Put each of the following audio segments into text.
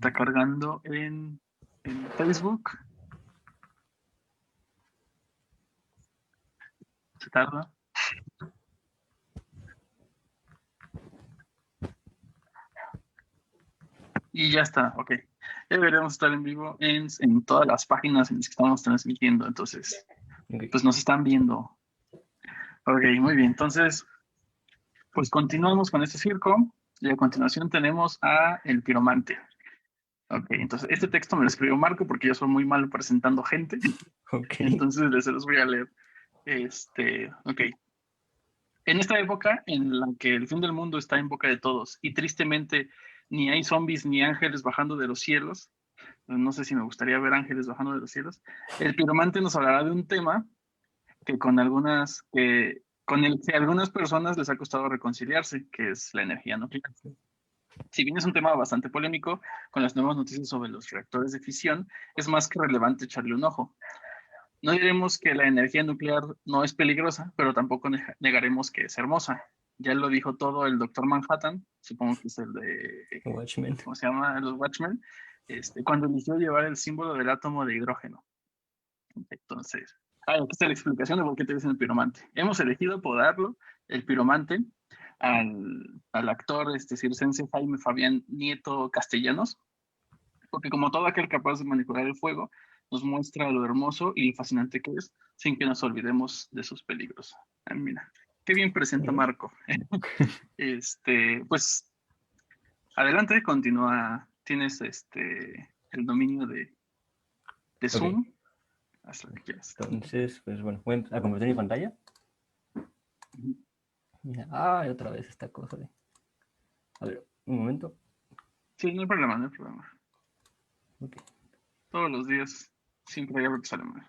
Está cargando en Facebook. Se tarda. Y ya está, ok. Ya deberíamos estar en vivo en todas las páginas en las que estamos transmitiendo. Entonces, Okay. pues nos están viendo. Ok, muy bien. Entonces, pues continuamos con este circo. Y a continuación tenemos a El Piromante. Ok, entonces este texto me lo escribió Marco porque yo soy muy malo presentando gente. Okay. Entonces se los voy a leer. Ok. En esta época en la que el fin del mundo está en boca de todos y tristemente ni hay zombies ni ángeles bajando de los cielos, no sé si me gustaría ver ángeles bajando de los cielos, el piromante nos hablará de un tema que con el que a algunas personas les ha costado reconciliarse, que es la energía nuclear. Si bien es un tema bastante polémico, con las nuevas noticias sobre los reactores de fisión, es más que relevante echarle un ojo. No diremos que la energía nuclear no es peligrosa, pero tampoco negaremos que es hermosa. Ya lo dijo todo el doctor Manhattan, supongo que es el de, Watchmen. ¿cómo se llama? Los Watchmen, cuando eligió llevar el símbolo del átomo de hidrógeno. Entonces, aquí está la explicación de por qué te dicen el piromante. Hemos elegido apodarlo el piromante al actor circense Jaime Fabián Nieto Castellanos, porque como todo aquel capaz de manipular el fuego, nos muestra lo hermoso y lo fascinante que es, sin que nos olvidemos de sus peligros. Mira, qué bien presenta Marco. Pues, adelante, continúa. Tienes el dominio de Okay. Zoom, haz lo que quieras. Entonces, pues bueno, voy a compartir mi pantalla. Mira, otra vez esta cosa de... A ver, un momento. Sí, no hay problema, no hay problema. Okay. Todos los días siempre hay algo que sale mal.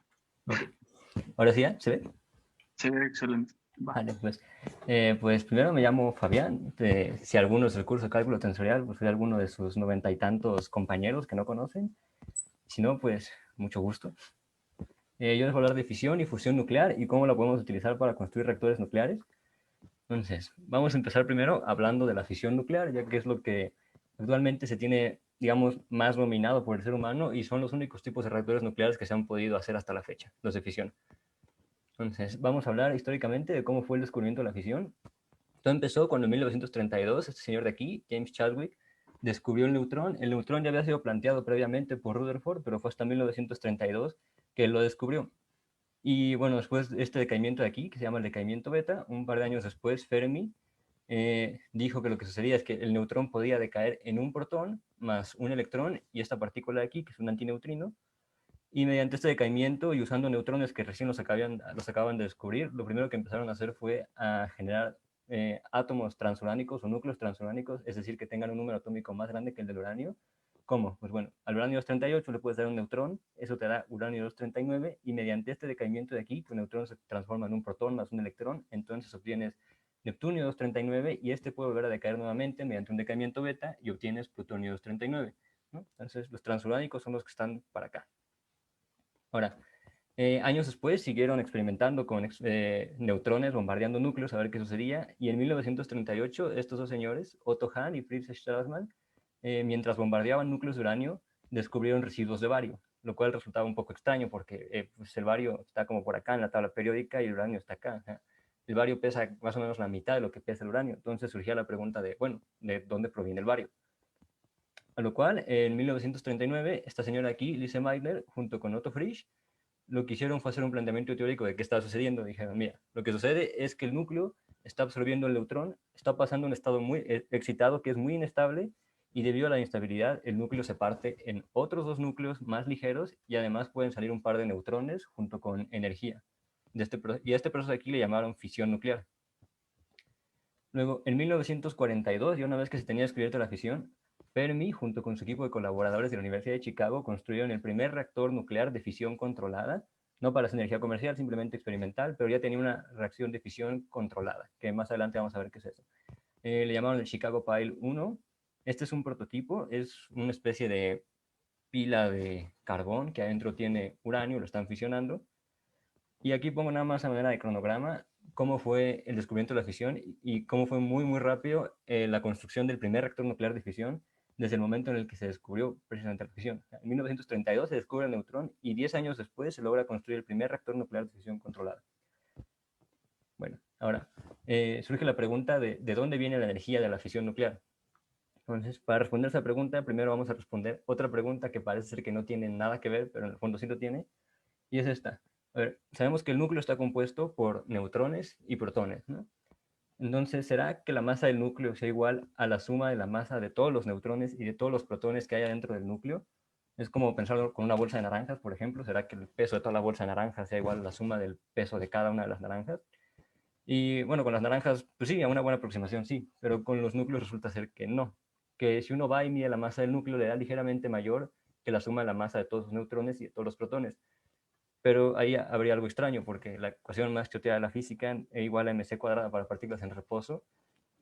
Ok. Ahora sí, ¿ya? ¿Se ve? Se ve excelente. Va. Vale, pues primero me llamo Fabián. Si alguno es el curso de cálculo tensorial, pues soy alguno de sus 90 y tantos compañeros que no conocen. Si no, pues mucho gusto. Yo les voy a hablar de fisión y fusión nuclear y cómo la podemos utilizar para construir reactores nucleares. Entonces, vamos a empezar primero hablando de la fisión nuclear, ya que es lo que actualmente se tiene, digamos, más dominado por el ser humano y son los únicos tipos de reactores nucleares que se han podido hacer hasta la fecha, los de fisión. Entonces, vamos a hablar históricamente de cómo fue el descubrimiento de la fisión. Todo empezó cuando en 1932 este señor de aquí, James Chadwick, descubrió el neutrón. El neutrón ya había sido planteado previamente por Rutherford, pero fue hasta 1932 que él lo descubrió. Y bueno, después de este decaimiento de aquí, que se llama el decaimiento beta, un par de años después, Fermi dijo que lo que sucedía es que el neutrón podía decaer en un protón más un electrón y esta partícula de aquí, que es un antineutrino, y mediante este decaimiento y usando neutrones que recién los acaban de descubrir, lo primero que empezaron a hacer fue a generar átomos transuránicos o núcleos transuránicos, es decir, que tengan un número atómico más grande que el del uranio. ¿Cómo? Pues bueno, al uranio 238 le puedes dar un neutrón, eso te da uranio 239, y mediante este decaimiento de aquí, tu neutrón se transforma en un protón más un electrón, entonces obtienes Neptunio 239 y este puede volver a decaer nuevamente mediante un decaimiento beta y obtienes plutonio 239, ¿no? Entonces los transuránicos son los que están para acá. Ahora, años después siguieron experimentando con neutrones bombardeando núcleos a ver qué sucedía, y en 1938 estos dos señores, Otto Hahn y Fritz Strassmann, mientras bombardeaban núcleos de uranio, descubrieron residuos de bario, lo cual resultaba un poco extraño porque pues el bario está como por acá en la tabla periódica y el uranio está acá. El bario pesa más o menos la mitad de lo que pesa el uranio, entonces surgía la pregunta de, bueno, ¿de dónde proviene el bario? A lo cual, en 1939, esta señora aquí, Lise Meitner, junto con Otto Frisch, lo que hicieron fue hacer un planteamiento teórico de qué estaba sucediendo. Dijeron, mira, lo que sucede es que el núcleo está absorbiendo el neutrón, está pasando un estado muy excitado que es muy inestable, y debido a la inestabilidad el núcleo se parte en otros dos núcleos más ligeros y además pueden salir un par de neutrones junto con energía. Y a este proceso de aquí le llamaron fisión nuclear. Luego, en 1942, ya una vez que se tenía descubierto la fisión, Fermi, junto con su equipo de colaboradores de la Universidad de Chicago, construyeron el primer reactor nuclear de fisión controlada, no para su energía comercial, simplemente experimental, pero ya tenía una reacción de fisión controlada, que más adelante vamos a ver qué es eso. Le llamaron el Chicago Pile 1. Este es un prototipo, es una especie de pila de carbón que adentro tiene uranio, lo están fisionando. Y aquí pongo nada más a manera de cronograma cómo fue el descubrimiento de la fisión y cómo fue muy, muy rápido la construcción del primer reactor nuclear de fisión, desde el momento en el que se descubrió precisamente la fisión. En 1932 se descubre el neutrón y 10 años después se logra construir el primer reactor nuclear de fisión controlada. Bueno, ahora surge la pregunta de dónde viene la energía de la fisión nuclear. Entonces, para responder esa pregunta, primero vamos a responder otra pregunta que parece ser que no tiene nada que ver, pero en el fondo sí lo tiene, y es esta. A ver, sabemos que el núcleo está compuesto por neutrones y protones, ¿no? Entonces, ¿será que la masa del núcleo sea igual a la suma de la masa de todos los neutrones y de todos los protones que haya dentro del núcleo? Es como pensarlo con una bolsa de naranjas, por ejemplo. ¿Será que el peso de toda la bolsa de naranjas sea igual a la suma del peso de cada una de las naranjas? Y bueno, con las naranjas, pues sí, a una buena aproximación sí, pero con los núcleos resulta ser que no. Que si uno va y mide la masa del núcleo, le da ligeramente mayor que la suma de la masa de todos los neutrones y de todos los protones. Pero ahí habría algo extraño, porque la ecuación más choteada de la física, E igual a mc cuadrada para partículas en reposo,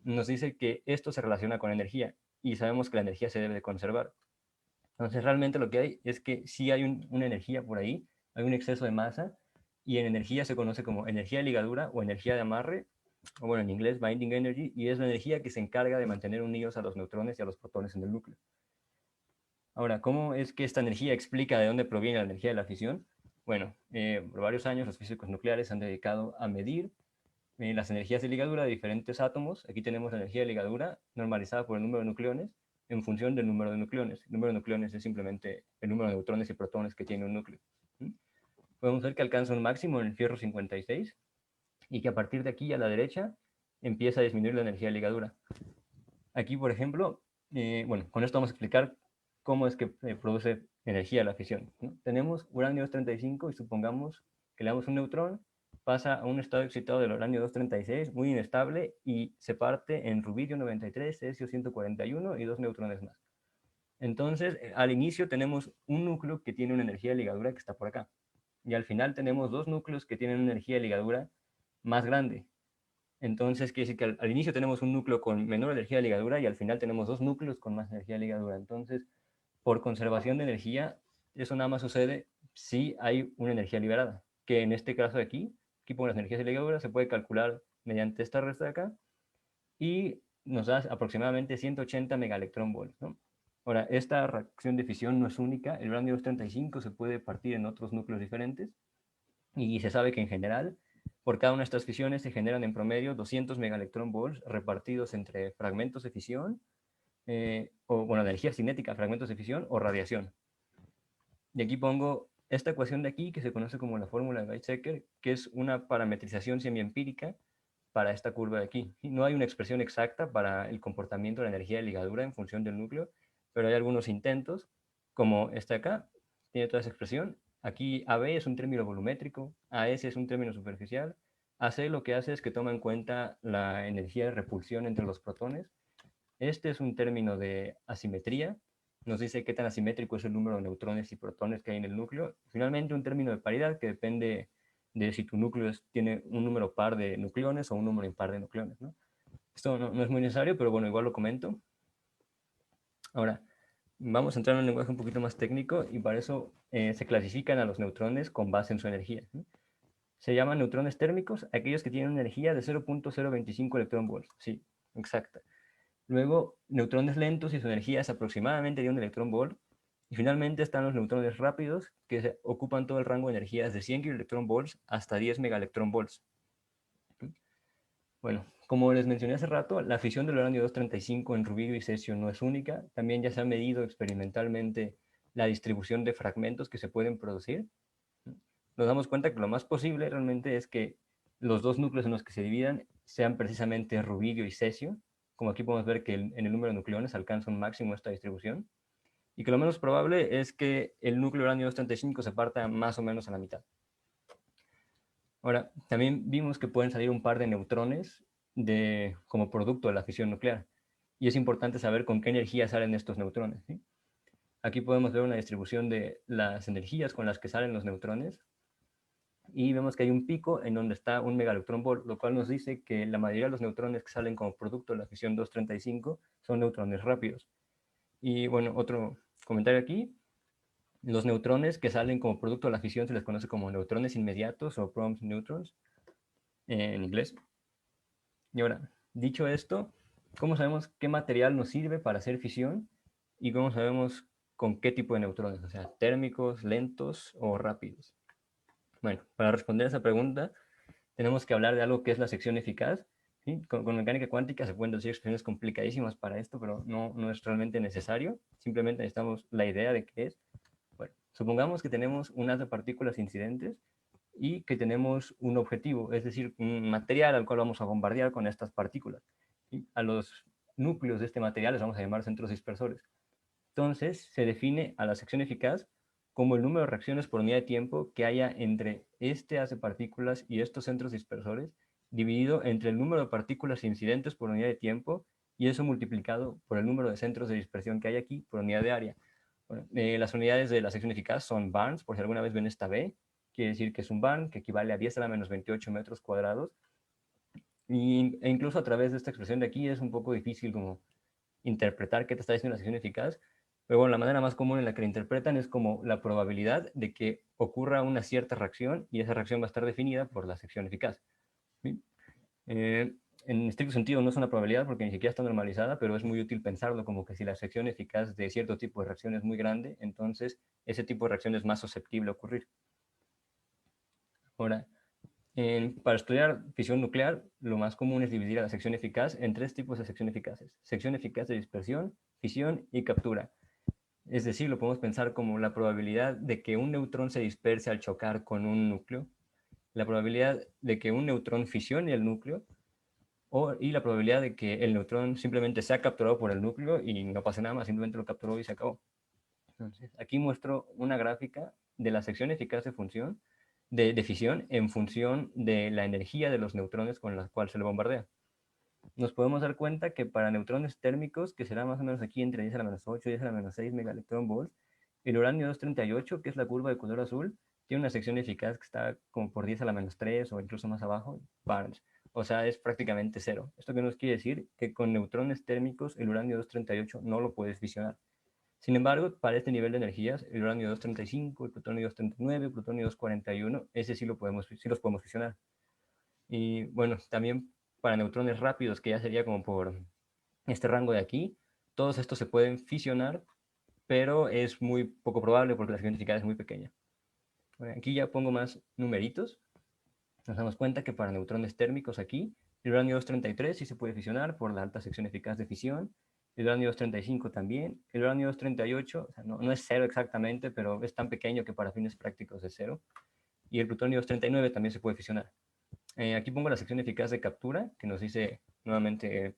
nos dice que esto se relaciona con energía, y sabemos que la energía se debe de conservar. Entonces, realmente lo que hay es que sí hay una energía por ahí, hay un exceso de masa, y en energía se conoce como energía de ligadura o energía de amarre, o bueno, en inglés, binding energy, y es la energía que se encarga de mantener unidos a los neutrones y a los protones en el núcleo. Ahora, ¿cómo es que esta energía explica de dónde proviene la energía de la fisión? Bueno, por varios años los físicos nucleares han dedicado a medir las energías de ligadura de diferentes átomos. Aquí tenemos la energía de ligadura normalizada por el número de nucleones en función del número de nucleones. El número de nucleones es simplemente el número de neutrones y protones que tiene un núcleo. Podemos ver que alcanza un máximo en el fierro 56 y que a partir de aquí a la derecha empieza a disminuir la energía de ligadura. Aquí, por ejemplo, bueno, con esto vamos a explicar cómo es que produce energía la fisión, ¿no? Tenemos uranio 235 y supongamos que le damos un neutrón, pasa a un estado excitado del uranio 236, muy inestable, y se parte en rubidio 93, cesio 141 y dos neutrones más. Entonces, al inicio tenemos un núcleo que tiene una energía de ligadura que está por acá. Y al final tenemos dos núcleos que tienen una energía de ligadura más grande. Entonces, quiere decir que al inicio tenemos un núcleo con menor energía de ligadura y al final tenemos dos núcleos con más energía de ligadura. Entonces, por conservación de energía, eso nada más sucede si hay una energía liberada, que en este caso de aquí por las energías de ligadura, se puede calcular mediante esta resta de acá y nos da aproximadamente 180 megaelectronvolts, ¿no? Ahora, esta reacción de fisión no es única. El uranio 235 se puede partir en otros núcleos diferentes y se sabe que en general, por cada una de estas fisiones se generan en promedio 200 megaelectronvolts repartidos entre fragmentos de fisión, o bueno, energía cinética, fragmentos de fisión o radiación. Y aquí pongo esta ecuación de aquí, que se conoce como la fórmula de Weizsäcker, que es una parametrización semiempírica para esta curva de aquí. No hay una expresión exacta para el comportamiento de la energía de ligadura en función del núcleo, pero hay algunos intentos, como este acá, tiene toda esa expresión. Aquí AB es un término volumétrico, AS es un término superficial, AC lo que hace es que toma en cuenta la energía de repulsión entre los protones. Este es un término de asimetría, nos dice qué tan asimétrico es el número de neutrones y protones que hay en el núcleo. Finalmente, un término de paridad que depende de si tu núcleo tiene un número par de nucleones o un número impar de nucleones, ¿no? Esto no es muy necesario, pero bueno, igual lo comento. Ahora, vamos a entrar en un lenguaje un poquito más técnico y para eso se clasifican a los neutrones con base en su energía, ¿no? Se llaman neutrones térmicos aquellos que tienen una energía de 0.025 electronvolts. Sí, exacta. Luego, neutrones lentos y su energía es aproximadamente de un electronvolt. Y finalmente están los neutrones rápidos, que ocupan todo el rango de energías de 100 kiloelectronvolts hasta 10 megaelectronvolts. Bueno, como les mencioné hace rato, la fisión del uranio 235 en rubidio y cesio no es única. También ya se ha medido experimentalmente la distribución de fragmentos que se pueden producir. Nos damos cuenta que lo más posible realmente es que los dos núcleos en los que se dividan sean precisamente rubidio y cesio, como aquí podemos ver que en el número de nucleones alcanza un máximo esta distribución, y que lo menos probable es que el núcleo uranio 235 se parta más o menos a la mitad. Ahora, también vimos que pueden salir un par de neutrones como producto de la fisión nuclear, y es importante saber con qué energía salen estos neutrones, ¿sí? Aquí podemos ver una distribución de las energías con las que salen los neutrones, y vemos que hay un pico en donde está un megaelectronvolt, lo cual nos dice que la mayoría de los neutrones que salen como producto de la fisión 235 son neutrones rápidos. Y bueno, otro comentario aquí, los neutrones que salen como producto de la fisión se les conoce como neutrones inmediatos o prompt neutrons en inglés. Y ahora, dicho esto, ¿cómo sabemos qué material nos sirve para hacer fisión ¿Y cómo sabemos con qué tipo de neutrones? O sea, térmicos, lentos o rápidos. Bueno, para responder a esa pregunta, tenemos que hablar de algo que es la sección eficaz. ¿Sí? Con mecánica cuántica se pueden decir expresiones complicadísimas para esto, pero no es realmente necesario. Simplemente necesitamos la idea de qué es. Bueno, supongamos que tenemos un haz de partículas incidentes y que tenemos un objetivo, es decir, un material al cual vamos a bombardear con estas partículas. ¿Sí? A los núcleos de este material les vamos a llamar centros dispersores. Entonces, se define a la sección eficaz como el número de reacciones por unidad de tiempo que haya entre este haz de partículas y estos centros dispersores, dividido entre el número de partículas incidentes por unidad de tiempo y eso multiplicado por el número de centros de dispersión que hay aquí por unidad de área. Bueno, las unidades de la sección eficaz son barns, por si alguna vez ven esta B, quiere decir que es un barn que equivale a 10 a la menos 28 metros cuadrados. E incluso a través de esta expresión de aquí es un poco difícil como interpretar qué te está diciendo la sección eficaz, pero bueno, la manera más común en la que la interpretan es como la probabilidad de que ocurra una cierta reacción y esa reacción va a estar definida por la sección eficaz. ¿Sí? En estricto sentido no es una probabilidad porque ni siquiera está normalizada, pero es muy útil pensarlo como que si la sección eficaz de cierto tipo de reacción es muy grande, entonces ese tipo de reacción es más susceptible a ocurrir. Ahora, para estudiar fisión nuclear, lo más común es dividir a la sección eficaz en tres tipos de sección eficaces. Sección eficaz de dispersión, fisión y captura. Es decir, lo podemos pensar como la probabilidad de que un neutrón se disperse al chocar con un núcleo, la probabilidad de que un neutrón fisione el núcleo, y la probabilidad de que el neutrón simplemente sea capturado por el núcleo y no pase nada más, simplemente lo capturó y se acabó. Entonces, aquí muestro una gráfica de la sección eficaz de función, de fisión en función de la energía de los neutrones con la cual se le bombardea. Nos podemos dar cuenta que para neutrones térmicos, que será más o menos aquí entre 10 a la menos 8 y 10 a la menos 6 megaelectronvolts, el uranio 238, que es la curva de color azul, tiene una sección eficaz que está como por 10 a la menos 3 o incluso más abajo, barns. O sea, es prácticamente cero. ¿Esto qué nos quiere decir? Que con neutrones térmicos el uranio 238 no lo puedes fisionar. Sin embargo, para este nivel de energías, el uranio 235, el plutonio 239, el plutonio 241, ese sí, sí los podemos fisionar. Y bueno, también para neutrones rápidos, que ya sería como por este rango de aquí, todos estos se pueden fisionar, pero es muy poco probable porque la sección eficaz es muy pequeña. Bueno, aquí ya pongo más numeritos. Nos damos cuenta que para neutrones térmicos aquí, el uranio 233 sí se puede fisionar por la alta sección eficaz de fisión, el uranio 235 también, el uranio 238, o sea, no es cero exactamente, pero es tan pequeño que para fines prácticos es cero, y el plutonio 239 también se puede fisionar. Aquí pongo la sección eficaz de captura, que nos dice nuevamente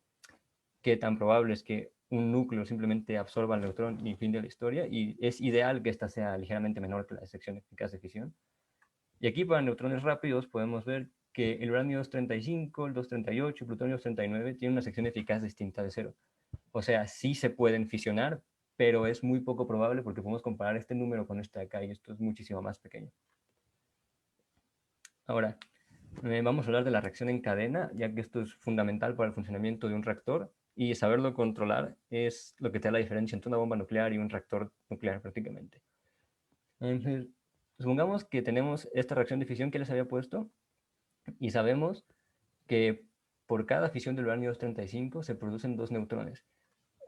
qué tan probable es que un núcleo simplemente absorba el neutrón y fin de la historia, y es ideal que esta sea ligeramente menor que la sección eficaz de fisión. Y aquí para neutrones rápidos podemos ver que el uranio 235, el 238, el plutonio 239 tienen una sección eficaz distinta de cero. O sea, sí se pueden fisionar, pero es muy poco probable porque podemos comparar este número con este de acá y esto es muchísimo más pequeño. Ahora, vamos a hablar de la reacción en cadena, ya que esto es fundamental para el funcionamiento de un reactor y saberlo controlar es lo que te da la diferencia entre una bomba nuclear y un reactor nuclear prácticamente. Entonces, supongamos que tenemos esta reacción de fisión que les había puesto y sabemos que por cada fisión del uranio 235 se producen dos neutrones.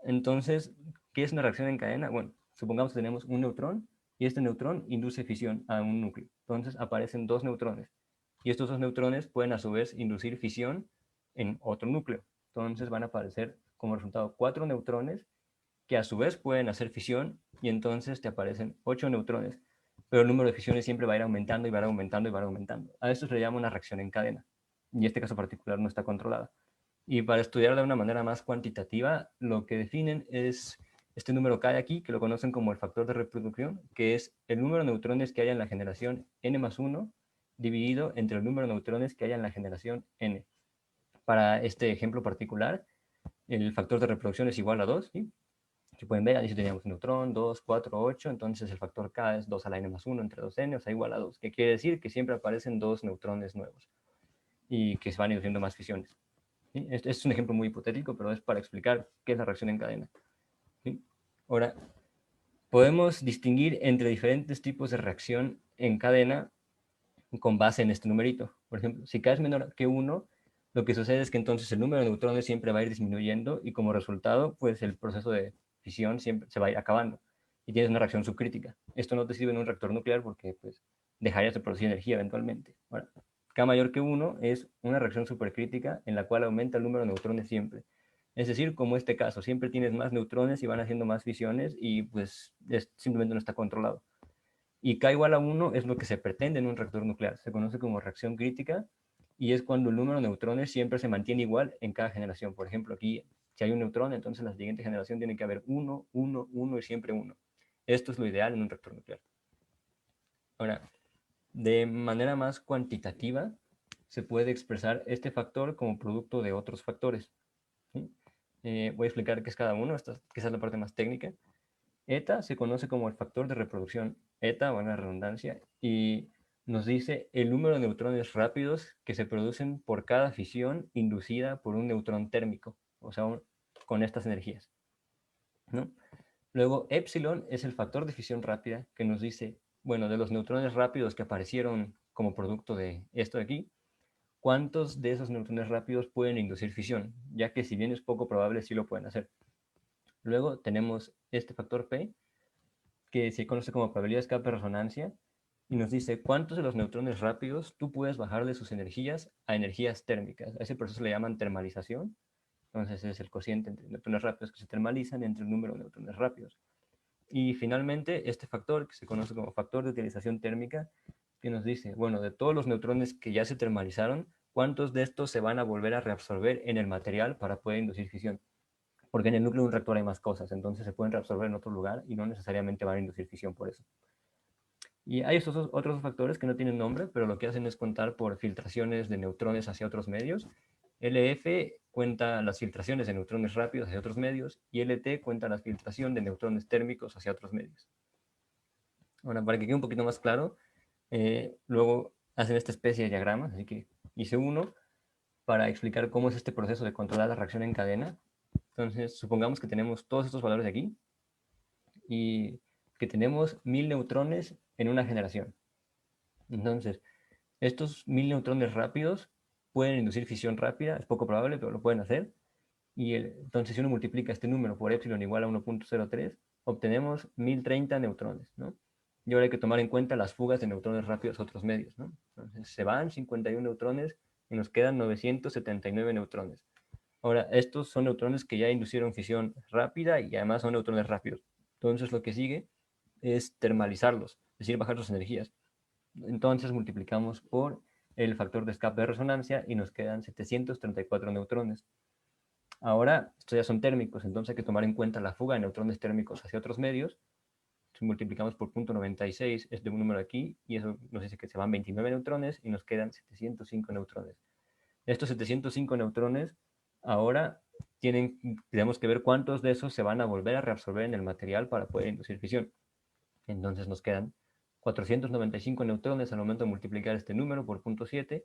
Entonces, ¿qué es una reacción en cadena? Bueno, supongamos que tenemos un neutrón y este neutrón induce fisión a un núcleo. Entonces aparecen dos neutrones y estos dos neutrones pueden a su vez inducir fisión en otro núcleo. Entonces van a aparecer como resultado cuatro neutrones que a su vez pueden hacer fisión y entonces te aparecen 8 neutrones. Pero el número de fisiones siempre va a ir aumentando y va a ir aumentando y va a ir aumentando. A esto se le llama una reacción en cadena y este caso particular no está controlada. Y para estudiarla de una manera más cuantitativa, lo que definen es este número K de aquí, que lo conocen como el factor de reproducción, que es el número de neutrones que haya en la generación n más 1 dividido entre el número de neutrones que haya en la generación n. Para este ejemplo particular, el factor de reproducción es igual a 2, ¿sí? Si pueden ver, ahí teníamos un neutrón, 2, 4, 8, entonces el factor K es 2 a la n más 1 entre 2n, o sea, igual a 2, que quiere decir que siempre aparecen dos neutrones nuevos y que se van induciendo más fisiones. ¿Sí? Este es un ejemplo muy hipotético, pero es para explicar qué es la reacción en cadena. ¿Sí? Ahora, podemos distinguir entre diferentes tipos de reacción en cadena con base en este numerito. Por ejemplo, si K es menor que 1, lo que sucede es que entonces el número de neutrones siempre va a ir disminuyendo y como resultado, pues el proceso de fisión siempre se va a ir acabando y tienes una reacción subcrítica. Esto no te sirve en un reactor nuclear porque pues, dejarías de producir energía eventualmente. Ahora, K mayor que 1 es una reacción supercrítica en la cual aumenta el número de neutrones siempre. Es decir, como este caso, siempre tienes más neutrones y van haciendo más fisiones y pues simplemente no está controlado. Y K igual a 1 es lo que se pretende en un reactor nuclear. Se conoce como reacción crítica y es cuando el número de neutrones siempre se mantiene igual en cada generación. Por ejemplo, aquí, si hay un neutrón, entonces en la siguiente generación tiene que haber 1, 1, 1 y siempre 1. Esto es lo ideal en un reactor nuclear. Ahora, de manera más cuantitativa, se puede expresar este factor como producto de otros factores. ¿Sí? Voy a explicar qué es cada uno, esta es la parte más técnica. Eta se conoce como el factor de reproducción, eta, buena redundancia, y nos dice el número de neutrones rápidos que se producen por cada fisión inducida por un neutrón térmico, o sea, con estas energías, ¿no? Luego, epsilon es el factor de fisión rápida que nos dice, bueno, de los neutrones rápidos que aparecieron como producto de esto de aquí, ¿cuántos de esos neutrones rápidos pueden inducir fisión? Ya que si bien es poco probable, sí lo pueden hacer. Luego tenemos este factor P, que se conoce como probabilidad de escape resonancia, y nos dice cuántos de los neutrones rápidos tú puedes bajarle sus energías a energías térmicas. A ese proceso le llaman termalización. Entonces es el cociente entre neutrones rápidos que se termalizan entre el número de neutrones rápidos. Y finalmente este factor, que se conoce como factor de utilización térmica, que nos dice, bueno, de todos los neutrones que ya se termalizaron, ¿cuántos de estos se van a volver a reabsorber en el material para poder inducir fisión? Porque en el núcleo de un reactor hay más cosas, entonces se pueden reabsorber en otro lugar y no necesariamente van a inducir fisión por eso. Y hay estos otros factores que no tienen nombre, pero lo que hacen es contar por filtraciones de neutrones hacia otros medios. LF cuenta las filtraciones de neutrones rápidos hacia otros medios y LT cuenta la filtración de neutrones térmicos hacia otros medios. Ahora, para que quede un poquito más claro, luego hacen esta especie de diagramas, así que hice uno para explicar cómo es este proceso de controlar la reacción en cadena. Entonces, supongamos que tenemos todos estos valores de aquí y que tenemos 1000 neutrones en una generación. Entonces, estos 1000 neutrones rápidos pueden inducir fisión rápida, es poco probable, pero lo pueden hacer. Y entonces, si uno multiplica este número por epsilon igual a 1.03, obtenemos 1030 neutrones, ¿no? Y ahora hay que tomar en cuenta las fugas de neutrones rápidos a otros medios, ¿no? Entonces, se van 51 neutrones y nos quedan 979 neutrones. Ahora, estos son neutrones que ya inducieron fisión rápida y además son neutrones rápidos. Entonces, lo que sigue es termalizarlos, es decir, bajar sus energías. Entonces, multiplicamos por el factor de escape de resonancia y nos quedan 734 neutrones. Ahora, estos ya son térmicos, entonces hay que tomar en cuenta la fuga de neutrones térmicos hacia otros medios. Si multiplicamos por 0.96 es de un número aquí, y eso nos dice que se van 29 neutrones y nos quedan 705 neutrones. Estos 705 neutrones ahora tenemos que ver cuántos de esos se van a volver a reabsorber en el material para poder inducir fisión. Entonces nos quedan 495 neutrones al momento de multiplicar este número por 0.7.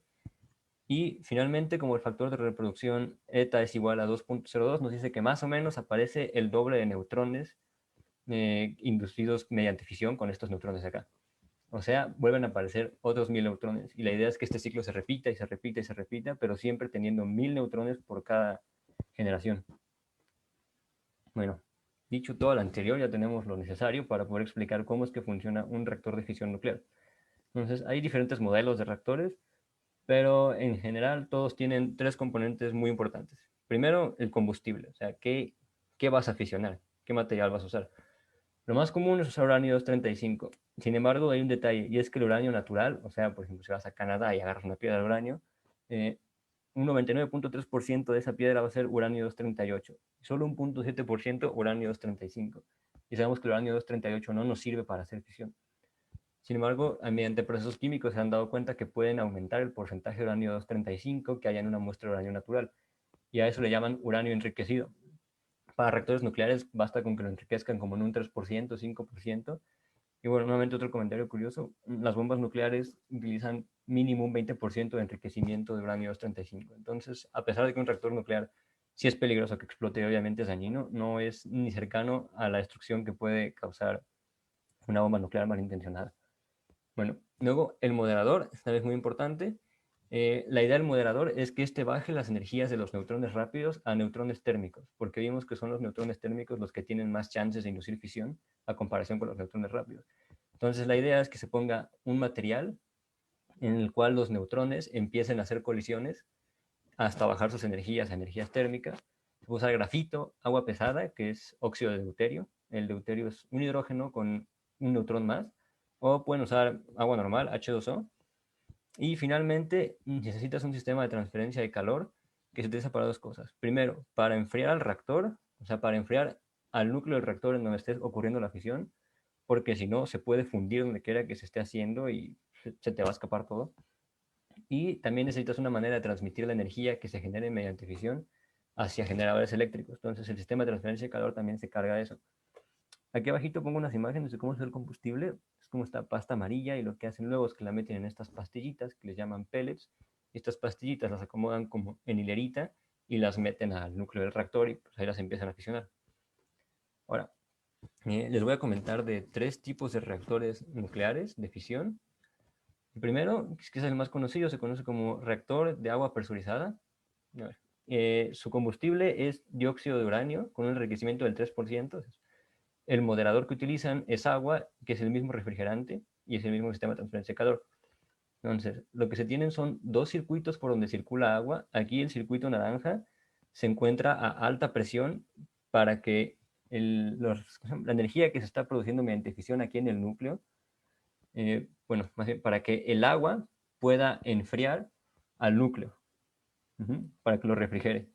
Y finalmente, como el factor de reproducción eta es igual a 2.02, nos dice que más o menos aparece el doble de neutrones inducidos mediante fisión con estos neutrones de acá. O sea, vuelven a aparecer otros 1000 neutrones. Y la idea es que este ciclo se repita y se repita y se repita, pero siempre teniendo 1000 neutrones por cada generación. Bueno, dicho todo lo anterior, ya tenemos lo necesario para poder explicar cómo es que funciona un reactor de fisión nuclear. Entonces, hay diferentes modelos de reactores, pero en general todos tienen tres componentes muy importantes. Primero, el combustible, o sea, ¿qué vas a fisionar? ¿Qué material vas a usar? Lo más común es usar uranio 235. Sin embargo, hay un detalle, y es que el uranio natural, o sea, por ejemplo, si vas a Canadá y agarras una piedra de uranio, un 99.3% de esa piedra va a ser uranio 238, y solo un 0.7% uranio 235. Y sabemos que el uranio 238 no nos sirve para hacer fisión. Sin embargo, mediante procesos químicos se han dado cuenta que pueden aumentar el porcentaje de uranio 235 que haya en una muestra de uranio natural, y a eso le llaman uranio enriquecido. Para reactores nucleares basta con que lo enriquezcan como en un 3%, 5%. Y bueno, nuevamente otro comentario curioso, las bombas nucleares utilizan mínimo un 20% de enriquecimiento de uranio 235. Entonces, a pesar de que un reactor nuclear sí es peligroso que explote y obviamente es dañino, no es ni cercano a la destrucción que puede causar una bomba nuclear malintencionada. Bueno, luego el moderador, esta vez muy importante, La idea del moderador es que este baje las energías de los neutrones rápidos a neutrones térmicos, porque vimos que son los neutrones térmicos los que tienen más chances de inducir fisión a comparación con los neutrones rápidos. Entonces la idea es que se ponga un material en el cual los neutrones empiecen a hacer colisiones hasta bajar sus energías a energías térmicas. Se puede usar grafito, agua pesada, que es óxido de deuterio. El deuterio es un hidrógeno con un neutrón más. O pueden usar agua normal, H2O. Y finalmente, necesitas un sistema de transferencia de calor que se utiliza para dos cosas. Primero, para enfriar al reactor, o sea, para enfriar al núcleo del reactor en donde esté ocurriendo la fisión, porque si no, se puede fundir donde quiera que se esté haciendo y se te va a escapar todo. Y también necesitas una manera de transmitir la energía que se genere mediante fisión hacia generadores eléctricos. Entonces, el sistema de transferencia de calor también se carga de eso. Aquí abajito pongo unas imágenes de cómo hacer el combustible. Es como esta pasta amarilla y lo que hacen luego es que la meten en estas pastillitas que les llaman pellets. Y estas pastillitas las acomodan como en hilerita y las meten al núcleo del reactor y pues ahí las empiezan a fisionar. Ahora, les voy a comentar de tres tipos de reactores nucleares de fisión. El primero, que es el más conocido, se conoce como reactor de agua presurizada. Su combustible es dióxido de uranio con un enriquecimiento del 3%. El moderador que utilizan es agua, que es el mismo refrigerante y es el mismo sistema de transferencia de calor. Entonces, lo que se tienen son dos circuitos por donde circula agua. Aquí el circuito naranja se encuentra a alta presión para que la energía que se está produciendo mediante fisión aquí en el núcleo, bueno, más bien para que el agua pueda enfriar al núcleo, para que lo refrigere.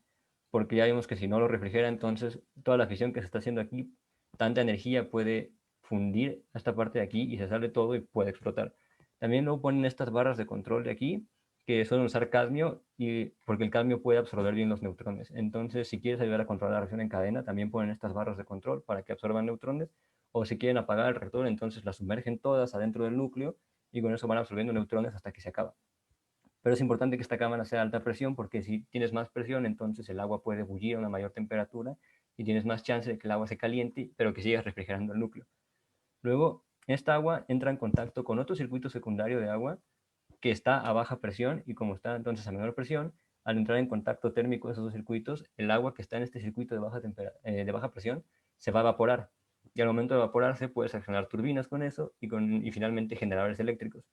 Porque ya vimos que si no lo refrigera, entonces toda la fisión que se está haciendo aquí, tanta energía puede fundir a esta parte de aquí y se sale todo y puede explotar. También luego ponen estas barras de control de aquí, que suelen usar cadmio, porque el cadmio puede absorber bien los neutrones. Entonces, si quieres ayudar a controlar la reacción en cadena, también ponen estas barras de control para que absorban neutrones. O si quieren apagar el reactor, entonces las sumergen todas adentro del núcleo y con eso van absorbiendo neutrones hasta que se acaba. Pero es importante que esta cámara sea a alta presión porque si tienes más presión, entonces el agua puede bullir a una mayor temperatura y tienes más chance de que el agua se caliente, pero que sigas refrigerando el núcleo. Luego, esta agua entra en contacto con otro circuito secundario de agua que está a baja presión y como está entonces a menor presión, al entrar en contacto térmico de esos dos circuitos, el agua que está en este circuito de baja presión se va a evaporar. Y al momento de evaporarse puedes accionar turbinas con eso y finalmente generadores eléctricos.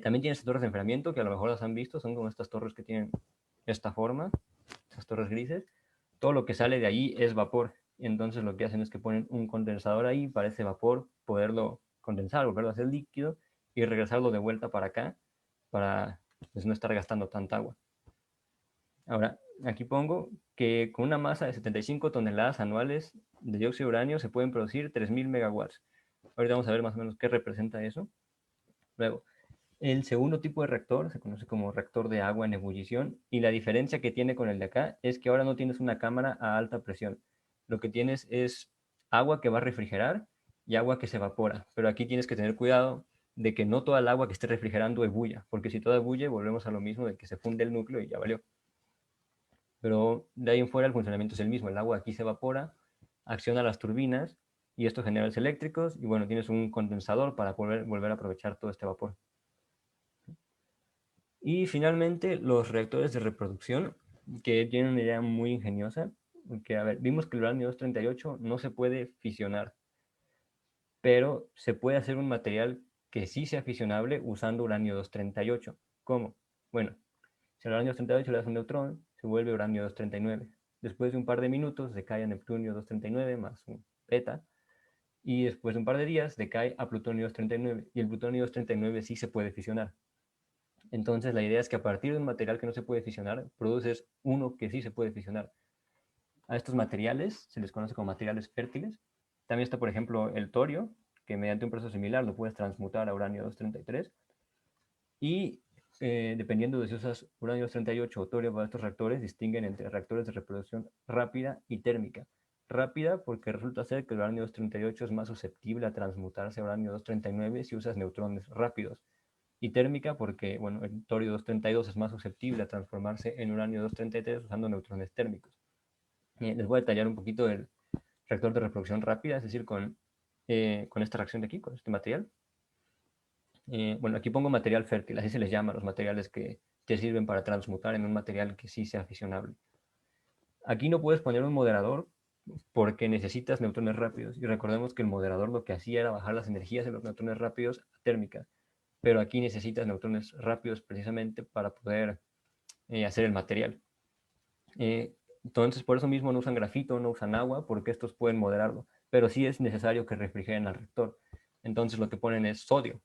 También tiene estas torres de enfriamiento que a lo mejor las han visto, son como estas torres que tienen esta forma, estas torres grises. Todo lo que sale de ahí es vapor. Entonces lo que hacen es que ponen un condensador ahí para ese vapor poderlo condensar, volverlo a hacer líquido y regresarlo de vuelta para acá para pues, no estar gastando tanta agua. Ahora, aquí pongo que con una masa de 75 toneladas anuales de dióxido de uranio se pueden producir 3.000 megawatts. Ahorita vamos a ver más o menos qué representa eso. Luego, el segundo tipo de reactor se conoce como reactor de agua en ebullición y la diferencia que tiene con el de acá es que ahora no tienes una cámara a alta presión. Lo que tienes es agua que va a refrigerar y agua que se evapora. Pero aquí tienes que tener cuidado de que no toda el agua que esté refrigerando ebulla, porque si toda ebulle volvemos a lo mismo de que se funde el núcleo y ya valió. Pero de ahí en fuera el funcionamiento es el mismo. El agua aquí se evapora, acciona las turbinas y esto genera los eléctricos y bueno, tienes un condensador para volver a aprovechar todo este vapor. Y finalmente, los reactores de reproducción, que tienen una idea muy ingeniosa, que, a ver, vimos que el uranio 238 no se puede fisionar, pero se puede hacer un material que sí sea fisionable usando uranio 238. ¿Cómo? Bueno, si al uranio 238 le das un neutrón, se vuelve uranio 239. Después de un par de minutos decae a Neptunio 239 más un beta, y después de un par de días decae a plutonio 239, y el plutonio 239 sí se puede fisionar. Entonces la idea es que a partir de un material que no se puede fisionar, produces uno que sí se puede fisionar. A estos materiales se les conoce como materiales fértiles. También está, por ejemplo, el torio, que mediante un proceso similar lo puedes transmutar a uranio 233. Y dependiendo de si usas uranio 238 o torio para estos reactores, distinguen entre reactores de reproducción rápida y térmica. Rápida porque resulta ser que el uranio 238 es más susceptible a transmutarse a uranio 239 si usas neutrones rápidos y térmica porque, bueno, el torio 232 es más susceptible a transformarse en uranio 233 usando neutrones térmicos. Les voy a detallar un poquito el reactor de reproducción rápida, es decir, con esta reacción de aquí, con este material. Bueno, aquí pongo material fértil, así se les llama a los materiales que te sirven para transmutar en un material que sí sea fisionable. Aquí no puedes poner un moderador porque necesitas neutrones rápidos. Y recordemos que el moderador lo que hacía era bajar las energías de los neutrones rápidos a térmicas. Pero aquí necesitas neutrones rápidos precisamente para poder hacer el material. Entonces, por eso mismo no usan grafito, no usan agua, porque estos pueden moderarlo. Pero sí es necesario que refrigeren al reactor. Entonces, lo que ponen es sodio.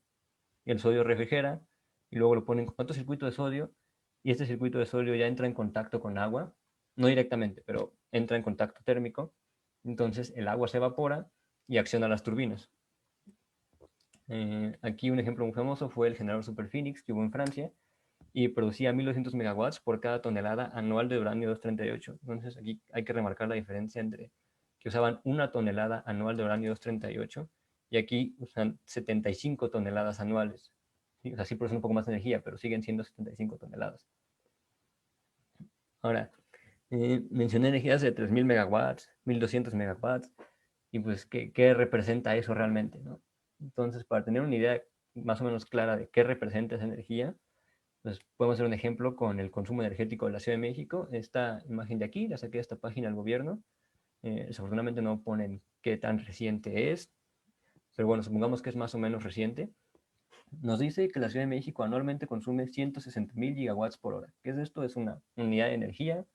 Y el sodio refrigera, y luego lo ponen con otro circuito de sodio, y este circuito de sodio ya entra en contacto con agua, no directamente, pero entra en contacto térmico. Entonces, el agua se evapora y acciona las turbinas. Aquí un ejemplo muy famoso fue el generador Super Phoenix que hubo en Francia, y producía 1200 megawatts por cada tonelada anual de uranio 238. Entonces aquí hay que remarcar la diferencia entre que usaban una tonelada anual de uranio 238 y aquí usan 75 toneladas anuales. ¿Sí? O sea, sí producen un poco más de energía, pero siguen siendo 75 toneladas. Ahora, mencioné energías de 3000 megawatts, 1200 megawatts, y pues, ¿qué representa eso realmente? ¿No? Entonces, para tener una idea más o menos clara de qué representa esa energía, pues podemos hacer un ejemplo con el consumo energético de la Ciudad de México. Esta imagen de aquí la saqué de esta página del gobierno. Desafortunadamente no ponen qué tan reciente es, pero bueno, supongamos que es más o menos reciente. Nos dice que la Ciudad de México anualmente consume 160.000 gigawatts por hora. ¿Qué es esto? Es una unidad de energía.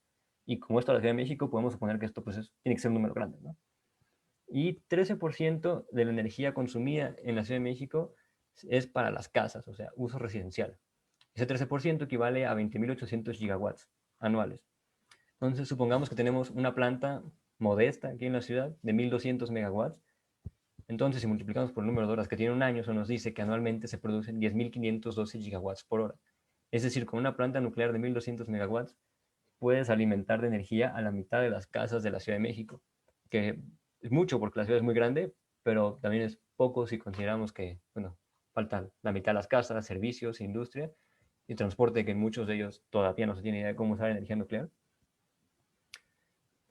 Y como esto es la Ciudad de México, podemos suponer que esto pues tiene que ser un número grande, ¿no? Y 13% de la energía consumida en la Ciudad de México es para las casas, o sea, uso residencial. Ese 13% equivale a 20.800 gigawatts anuales. Entonces, supongamos que tenemos una planta modesta aquí en la ciudad de 1.200 megawatts. Entonces, si multiplicamos por el número de horas que tiene un año, eso nos dice que anualmente se producen 10.512 gigawatts por hora. Es decir, con una planta nuclear de 1.200 megawatts, puedes alimentar de energía a la mitad de las casas de la Ciudad de México, que es mucho porque la ciudad es muy grande, pero también es poco si consideramos que, bueno, falta la mitad de las casas, servicios, industria y transporte, que en muchos de ellos todavía no se tiene idea de cómo usar energía nuclear.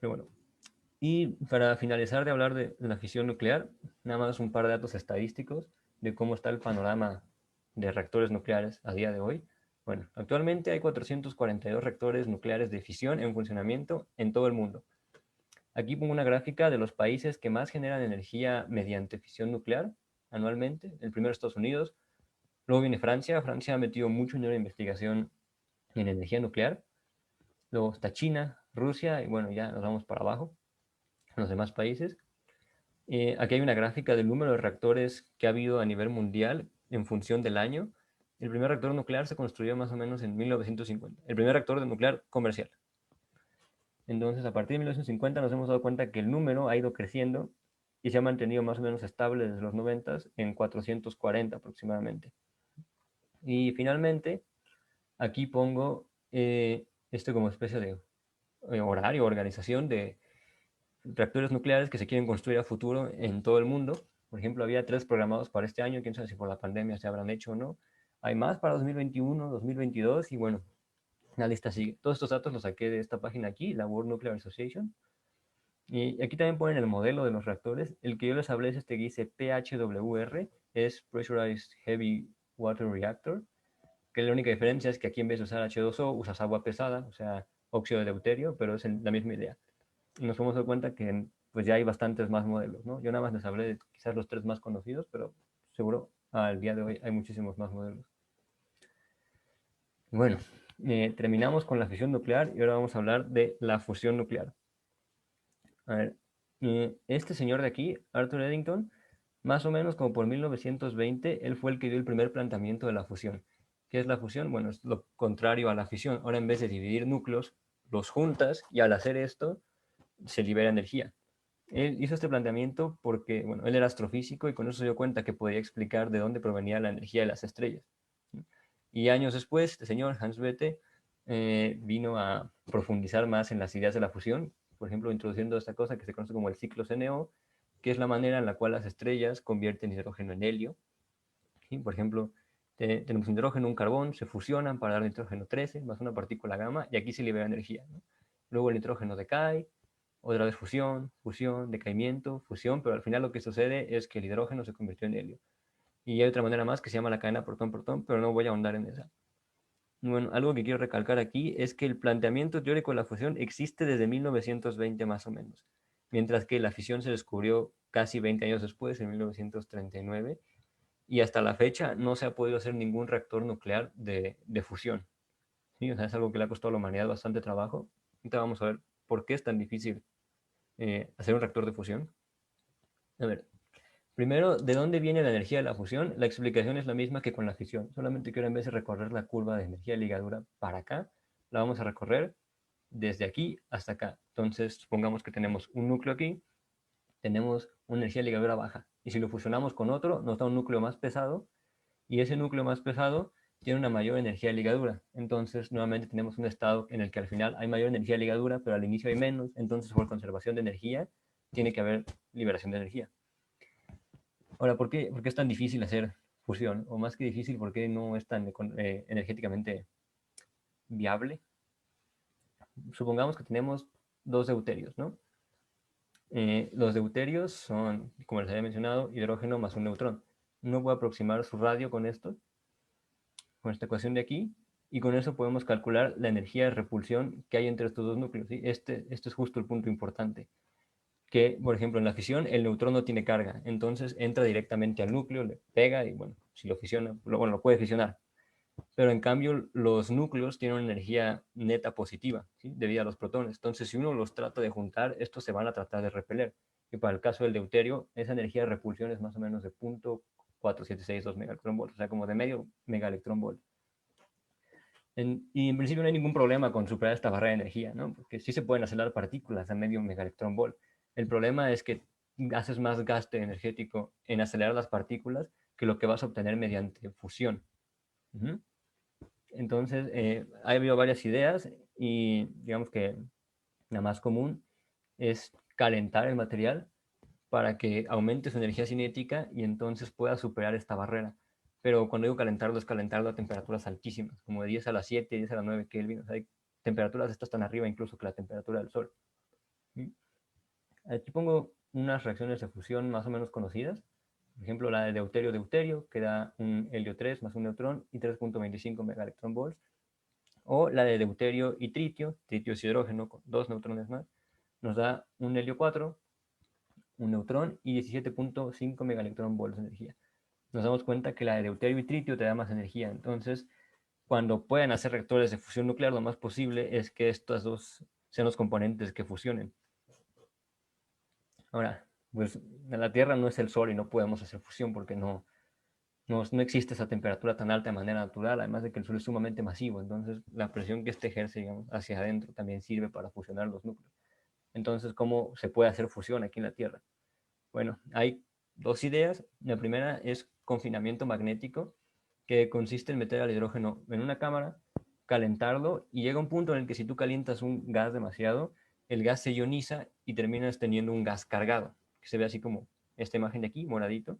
Pero bueno, y para finalizar de hablar de la fisión nuclear, nada más un par de datos estadísticos de cómo está el panorama de reactores nucleares a día de hoy. Bueno, actualmente hay 442 reactores nucleares de fisión en funcionamiento en todo el mundo. Aquí pongo una gráfica de los países que más generan energía mediante fisión nuclear anualmente. El primero es Estados Unidos, luego viene Francia. Francia ha metido mucho dinero en investigación en energía nuclear. Luego está China, Rusia, y bueno, ya nos vamos para abajo, en los demás países. Aquí hay una gráfica del número de reactores que ha habido a nivel mundial en función del año. El primer reactor nuclear se construyó más o menos en 1950. El primer reactor nuclear comercial. Entonces, a partir de 1950 nos hemos dado cuenta que el número ha ido creciendo y se ha mantenido más o menos estable desde los 90 en 440 aproximadamente. Y finalmente, aquí pongo esto como especie de horario, organización de reactores nucleares que se quieren construir a futuro en todo el mundo. Por ejemplo, había 3 programados para este año, quién sabe si por la pandemia se habrán hecho o no. Hay más para 2021, 2022 y bueno, la lista sigue. Todos estos datos los saqué de esta página aquí, la World Nuclear Association. Y aquí también ponen el modelo de los reactores. El que yo les hablé es este que dice PHWR, es Pressurized Heavy Water Reactor, que la única diferencia es que aquí en vez de usar H2O usas agua pesada, o sea, óxido de deuterio, pero es la misma idea. Y nos hemos dado cuenta que pues ya hay bastantes más modelos, ¿no? Yo nada más les hablé de quizás los 3 más conocidos, pero seguro al día de hoy hay muchísimos más modelos. Bueno, terminamos con la fisión nuclear y ahora vamos a hablar de la fusión nuclear. A ver, este señor de aquí, Arthur Eddington, más o menos como por 1920, él fue el que dio el primer planteamiento de la fusión. ¿Qué es la fusión? Bueno, es lo contrario a la fisión. Ahora en vez de dividir núcleos, los juntas y al hacer esto se libera energía. Él hizo este planteamiento porque, bueno, él era astrofísico y con eso se dio cuenta que podía explicar de dónde provenía la energía de las estrellas. Y años después, este señor, Hans Bethe, vino a profundizar más en las ideas de la fusión, por ejemplo, introduciendo esta cosa que se conoce como el ciclo CNO, que es la manera en la cual las estrellas convierten hidrógeno en helio. ¿Sí? Por ejemplo, tenemos hidrógeno, un carbón, se fusionan para dar nitrógeno 13 más una partícula gamma y aquí se libera energía, ¿no? Luego el nitrógeno decae, otra vez fusión, fusión, decaimiento, fusión, pero al final lo que sucede es que el hidrógeno se convirtió en helio. Y hay otra manera más que se llama la cadena protón-protón, pero no voy a ahondar en esa. Bueno, algo que quiero recalcar aquí es que el planteamiento teórico de la fusión existe desde 1920 más o menos, mientras que la fisión se descubrió casi 20 años después, en 1939, y hasta la fecha no se ha podido hacer ningún reactor nuclear de fusión. ¿Sí? O sea, es algo que le ha costado a la humanidad bastante trabajo. Ahorita vamos a ver por qué es tan difícil hacer un reactor de fusión. A ver, primero, ¿de dónde viene la energía de la fusión? La explicación es la misma que con la fisión, solamente que ahora en vez de recorrer la curva de energía de ligadura para acá, la vamos a recorrer desde aquí hasta acá. Entonces, supongamos que tenemos un núcleo aquí, tenemos una energía de ligadura baja, y si lo fusionamos con otro, nos da un núcleo más pesado, y ese núcleo más pesado tiene una mayor energía de ligadura. Entonces, nuevamente tenemos un estado en el que al final hay mayor energía de ligadura, pero al inicio hay menos. Entonces, por conservación de energía, tiene que haber liberación de energía. Ahora, por qué es tan difícil hacer fusión? O más que difícil, ¿por qué no es tan energéticamente viable? Supongamos que tenemos dos deuterios, ¿no? Los deuterios son, como les había mencionado, hidrógeno más un neutrón. No voy a aproximar su radio con esto, con esta ecuación de aquí, y con eso podemos calcular la energía de repulsión que hay entre estos dos núcleos. ¿Sí? Este es justo el punto importante. Que, por ejemplo, en la fisión el neutrón no tiene carga, entonces entra directamente al núcleo, le pega y, bueno, si lo fisiona, bueno, lo puede fisionar. Pero en cambio los núcleos tienen una energía neta positiva, ¿sí? Debido a los protones. Entonces, si uno los trata de juntar, estos se van a tratar de repeler. Y para el caso del deuterio, esa energía de repulsión es más o menos de 0.4762 megaelectronvolts, o sea, como de medio megaelectronvolt. Y en principio no hay ningún problema con superar esta barrera de energía, ¿no? Porque sí se pueden acelerar partículas a medio megaelectronvolt. El problema es que haces más gasto energético en acelerar las partículas que lo que vas a obtener mediante fusión. Entonces, ha habido varias ideas y digamos que la más común es calentar el material para que aumente su energía cinética y entonces pueda superar esta barrera. Pero cuando digo calentarlo, es calentarlo a temperaturas altísimas, como de 10 a la 7, 10 a la 9 Kelvin. O sea, hay temperaturas estas tan arriba incluso que la temperatura del Sol. Aquí pongo unas reacciones de fusión más o menos conocidas. Por ejemplo, la de deuterio-deuterio, que da un helio 3 más un neutrón y 3.25 megaelectronvolts. O la de deuterio y tritio, tritio es hidrógeno con dos neutrones más, nos da un helio 4, un neutrón y 17.5 megaelectronvolts de energía. Nos damos cuenta que la de deuterio y tritio te da más energía. Entonces, cuando puedan hacer reactores de fusión nuclear, lo más posible es que estos dos sean los componentes que fusionen. Ahora, pues en la Tierra no es el Sol y no podemos hacer fusión porque no existe esa temperatura tan alta de manera natural, además de que el Sol es sumamente masivo. Entonces, la presión que este ejerce, digamos, hacia adentro también sirve para fusionar los núcleos. Entonces, ¿cómo se puede hacer fusión aquí en la Tierra? Bueno, hay dos ideas. La primera es confinamiento magnético, que consiste en meter al hidrógeno en una cámara, calentarlo, y llega un punto en el que si tú calientas un gas demasiado, el gas se ioniza y terminas teniendo un gas cargado, que se ve así como esta imagen de aquí, moradito.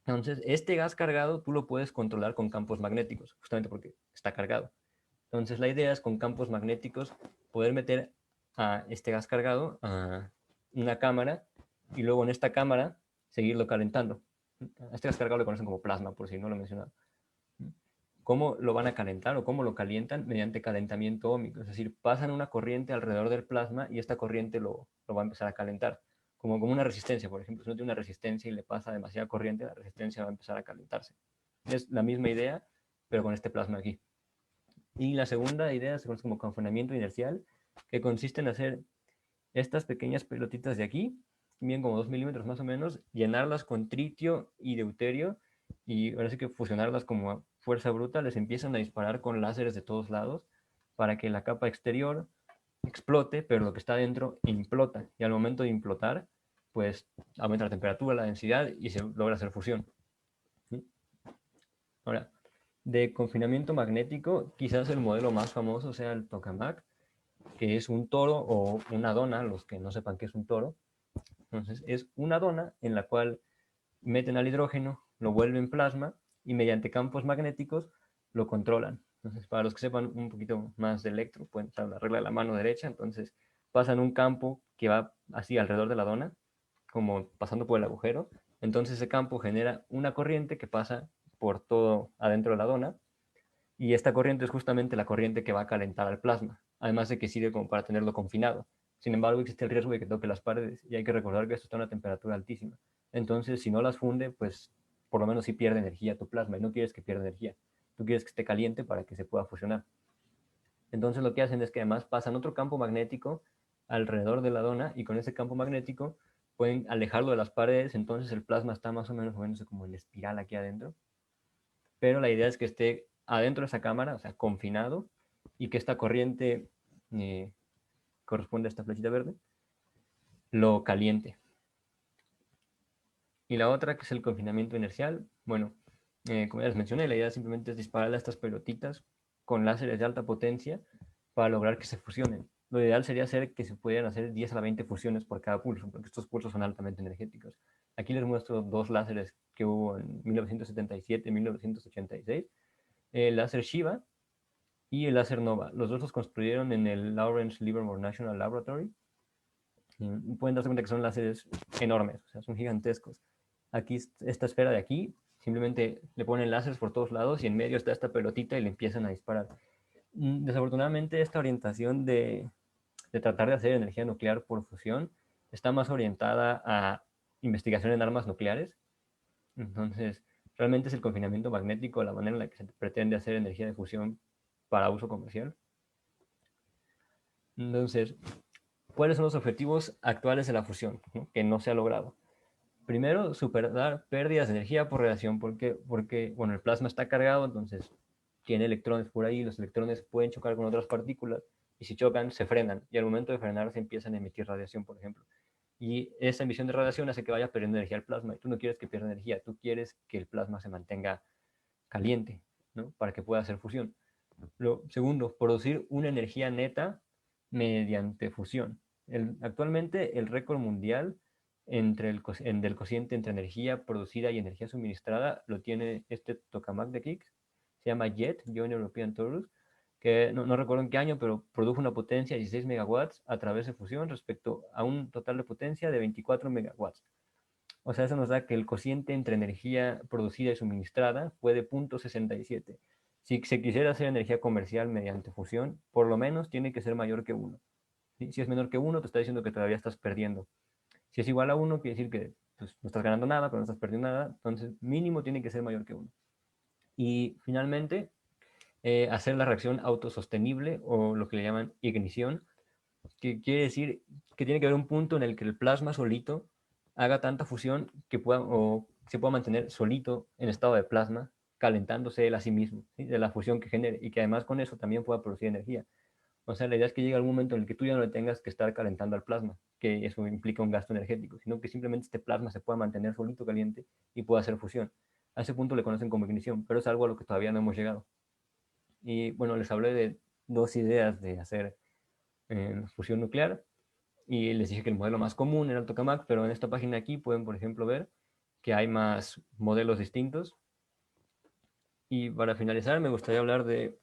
Entonces, este gas cargado tú lo puedes controlar con campos magnéticos, justamente porque está cargado. Entonces, la idea es con campos magnéticos poder meter a este gas cargado a una cámara y luego en esta cámara seguirlo calentando. A este gas cargado le conocen como plasma, por si no lo he mencionado. ¿Cómo lo van a calentar o cómo lo calientan? Mediante calentamiento óhmico, es decir, pasan una corriente alrededor del plasma y esta corriente lo va a empezar a calentar. Como una resistencia, por ejemplo, si uno tiene una resistencia y le pasa demasiada corriente, la resistencia va a empezar a calentarse. Es la misma idea, pero con este plasma aquí. Y la segunda idea se conoce como confinamiento inercial, que consiste en hacer estas pequeñas pelotitas de aquí, bien como 2 milímetros más o menos, llenarlas con tritio y deuterio, y ahora sí que fusionarlas como a fuerza bruta, les empiezan a disparar con láseres de todos lados para que la capa exterior explote, pero lo que está dentro implota. Y al momento de implotar, pues aumenta la temperatura, la densidad y se logra hacer fusión. ¿Sí? Ahora, de confinamiento magnético, quizás el modelo más famoso sea el tokamak, que es un toro o una dona, los que no sepan qué es un toro. Entonces, es una dona en la cual meten al hidrógeno, lo vuelven plasma y mediante campos magnéticos lo controlan. Entonces, para los que sepan un poquito más de electro, pueden usar la regla de la mano derecha. Entonces, pasan un campo que va así alrededor de la dona, como pasando por el agujero, Entonces ese campo genera una corriente que pasa por todo adentro de la dona, y esta corriente es justamente la corriente que va a calentar al plasma, además de que sirve como para tenerlo confinado. Sin embargo, existe el riesgo de que toque las paredes, y hay que recordar que esto está a una temperatura altísima. Entonces, si no las funde, pues por lo menos sí pierde energía tu plasma, y no quieres que pierda energía. Tú quieres que esté caliente para que se pueda fusionar. Entonces lo que hacen es que además pasan otro campo magnético alrededor de la dona, y con ese campo magnético pueden alejarlo de las paredes, entonces el plasma está más o menos moviéndose como en espiral aquí adentro, pero la idea es que esté adentro de esa cámara, o sea, confinado, y que esta corriente eh, corresponde a esta flechita verde, lo caliente. Y la otra, que es el confinamiento inercial, bueno, como ya les mencioné, la idea simplemente es dispararle a estas pelotitas con láseres de alta potencia para lograr que se fusionen. Lo ideal sería hacer que se pudieran hacer 10 a la 20 fusiones por cada pulso, porque estos pulsos son altamente energéticos. Aquí les muestro dos láseres que hubo en 1977 y 1986. El láser Shiva y el láser Nova. Los dos los construyeron en el Lawrence Livermore National Laboratory. Y pueden darse cuenta que son láseres enormes, o sea, son gigantescos. Aquí, esta esfera de aquí, simplemente le ponen láseres por todos lados y en medio está esta pelotita y le empiezan a disparar. Desafortunadamente, esta orientación de tratar de hacer energía nuclear por fusión está más orientada a investigación en armas nucleares. Entonces, realmente es el confinamiento magnético la manera en la que se pretende hacer energía de fusión para uso comercial. Entonces, ¿cuáles son los objetivos actuales de la fusión, ¿no?, que no se ha logrado? Primero, superar pérdidas de energía por radiación, porque bueno, el plasma está cargado, entonces tiene electrones por ahí, los electrones pueden chocar con otras partículas, y si chocan, se frenan, y al momento de frenar se empiezan a emitir radiación, por ejemplo. Y esa emisión de radiación hace que vaya perdiendo energía el plasma, y tú no quieres que pierda energía, tú quieres que el plasma se mantenga caliente, ¿no?, para que pueda hacer fusión. Lo segundo, producir una energía neta mediante fusión. Actualmente el récord mundial del cociente entre energía producida y energía suministrada lo tiene este tokamak de Kicks, se llama JET, Joint European Torus, que no recuerdo en qué año, pero produjo una potencia de 16 megawatts a través de fusión respecto a un total de potencia de 24 megawatts. O sea, eso nos da que el cociente entre energía producida y suministrada fue de 0.67. Si se quisiera hacer energía comercial mediante fusión, por lo menos tiene que ser mayor que 1. ¿Sí? Si es menor que 1, te está diciendo que todavía estás perdiendo. Si es igual a 1, quiere decir que pues, no estás ganando nada, pero no estás perdiendo nada. Entonces, mínimo tiene que ser mayor que 1. Y finalmente, hacer la reacción autosostenible, o lo que le llaman ignición, que quiere decir que tiene que haber un punto en el que el plasma solito haga tanta fusión que pueda, o se pueda mantener solito en estado de plasma, calentándose él a sí mismo, ¿sí?, de la fusión que genere, y que además con eso también pueda producir energía. O sea, la idea es que llegue algún momento en el que tú ya no le tengas que estar calentando al plasma, que eso implica un gasto energético, sino que simplemente este plasma se pueda mantener solito caliente y pueda hacer fusión. A ese punto le conocen como ignición, pero es algo a lo que todavía no hemos llegado. Y bueno, les hablé de dos ideas de hacer fusión nuclear, y les dije que el modelo más común era el tokamak, pero en esta página aquí pueden, por ejemplo, ver que hay más modelos distintos. Y para finalizar, me gustaría hablar de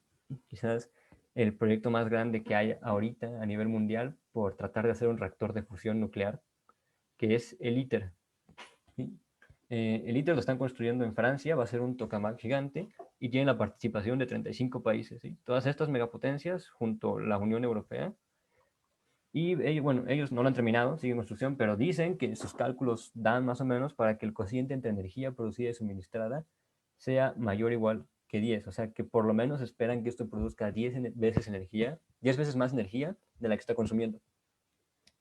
quizás el proyecto más grande que hay ahorita a nivel mundial por tratar de hacer un reactor de fusión nuclear, que es el ITER. ¿Sí? El ITER lo están construyendo en Francia, va a ser un tokamak gigante y tiene la participación de 35 países. ¿Sí? Todas estas megapotencias junto a la Unión Europea. Y ellos, bueno, ellos no lo han terminado, sigue en construcción, pero dicen que sus cálculos dan más o menos para que el cociente entre energía producida y suministrada sea mayor o igual que 10. O sea, que por lo menos esperan que esto produzca 10 veces energía, 10 veces más energía de la que está consumiendo.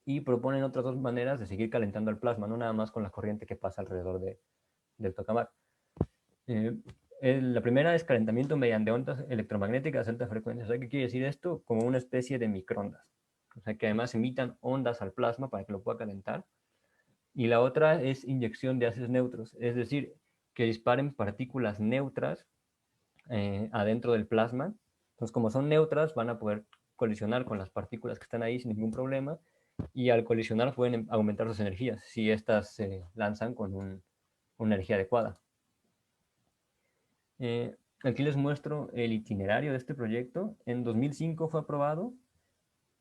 Y proponen otras dos maneras de seguir calentando el plasma, no nada más con la corriente que pasa alrededor del tokamak. Eh, la primera es calentamiento mediante ondas electromagnéticas de alta frecuencia. O sea, ¿qué quiere decir esto? Como una especie de microondas. O sea, que además emitan ondas al plasma para que lo pueda calentar. Y la otra es inyección de haces neutros, es decir, que disparen partículas neutras adentro del plasma. Entonces, como son neutras, van a poder colisionar con las partículas que están ahí sin ningún problema, y al colisionar pueden aumentar sus energías si estas se lanzan con una energía adecuada. Aquí les muestro el itinerario de este proyecto. En 2005 fue aprobado,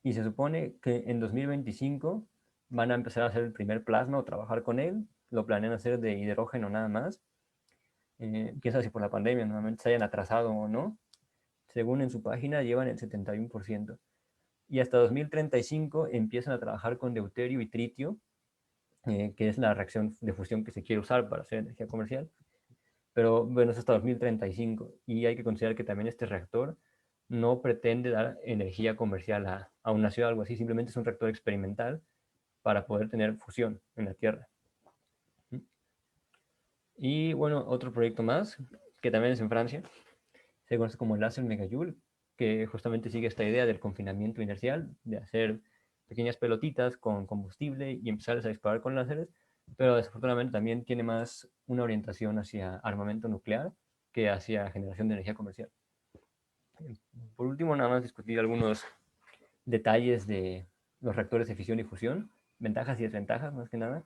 y se supone que en 2025 van a empezar a hacer el primer plasma o trabajar con él. lo planean hacer de hidrógeno nada más. Quién sabe si por la pandemia nuevamente se hayan atrasado o no. Según en su página, llevan el 71%. Y hasta 2035 empiezan a trabajar con deuterio y tritio, que es la reacción de fusión que se quiere usar para hacer energía comercial. Pero bueno, es hasta 2035. Y hay que considerar que también este reactor no pretende dar energía comercial a una ciudad o algo así, simplemente es un reactor experimental para poder tener fusión en la Tierra. Y bueno, otro proyecto más, que también es en Francia, se conoce como el láser megajoule, que justamente sigue esta idea del confinamiento inercial, de hacer pequeñas pelotitas con combustible y empezarles a disparar con láseres, pero desafortunadamente también tiene más una orientación hacia armamento nuclear que hacia generación de energía comercial. Por último, nada más discutir algunos detalles de los reactores de fisión y fusión, ventajas y desventajas más que nada.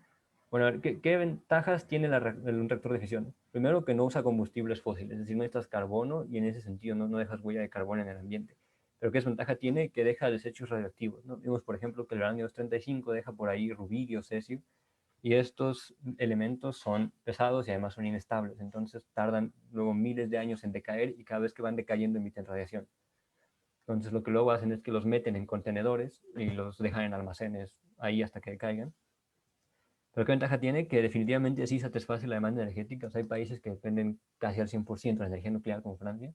Bueno, a ver, ¿qué ventajas tiene un reactor de fisión? Primero, que no usa combustibles fósiles, es decir, no necesitas carbono y en ese sentido no dejas huella de carbono en el ambiente. Pero ¿qué desventaja tiene? Que deja desechos radioactivos, ¿no? Vimos, por ejemplo, que el uranio 235 deja por ahí rubidio, cesio, y estos elementos son pesados y además son inestables, entonces tardan luego miles de años en decaer y cada vez que van decayendo emiten radiación. Entonces lo que luego hacen es que los meten en contenedores y los dejan en almacenes ahí hasta que decaigan. Pero ¿qué ventaja tiene? Que definitivamente sí satisface la demanda energética. O sea, hay países que dependen casi al 100% de la energía nuclear, como Francia.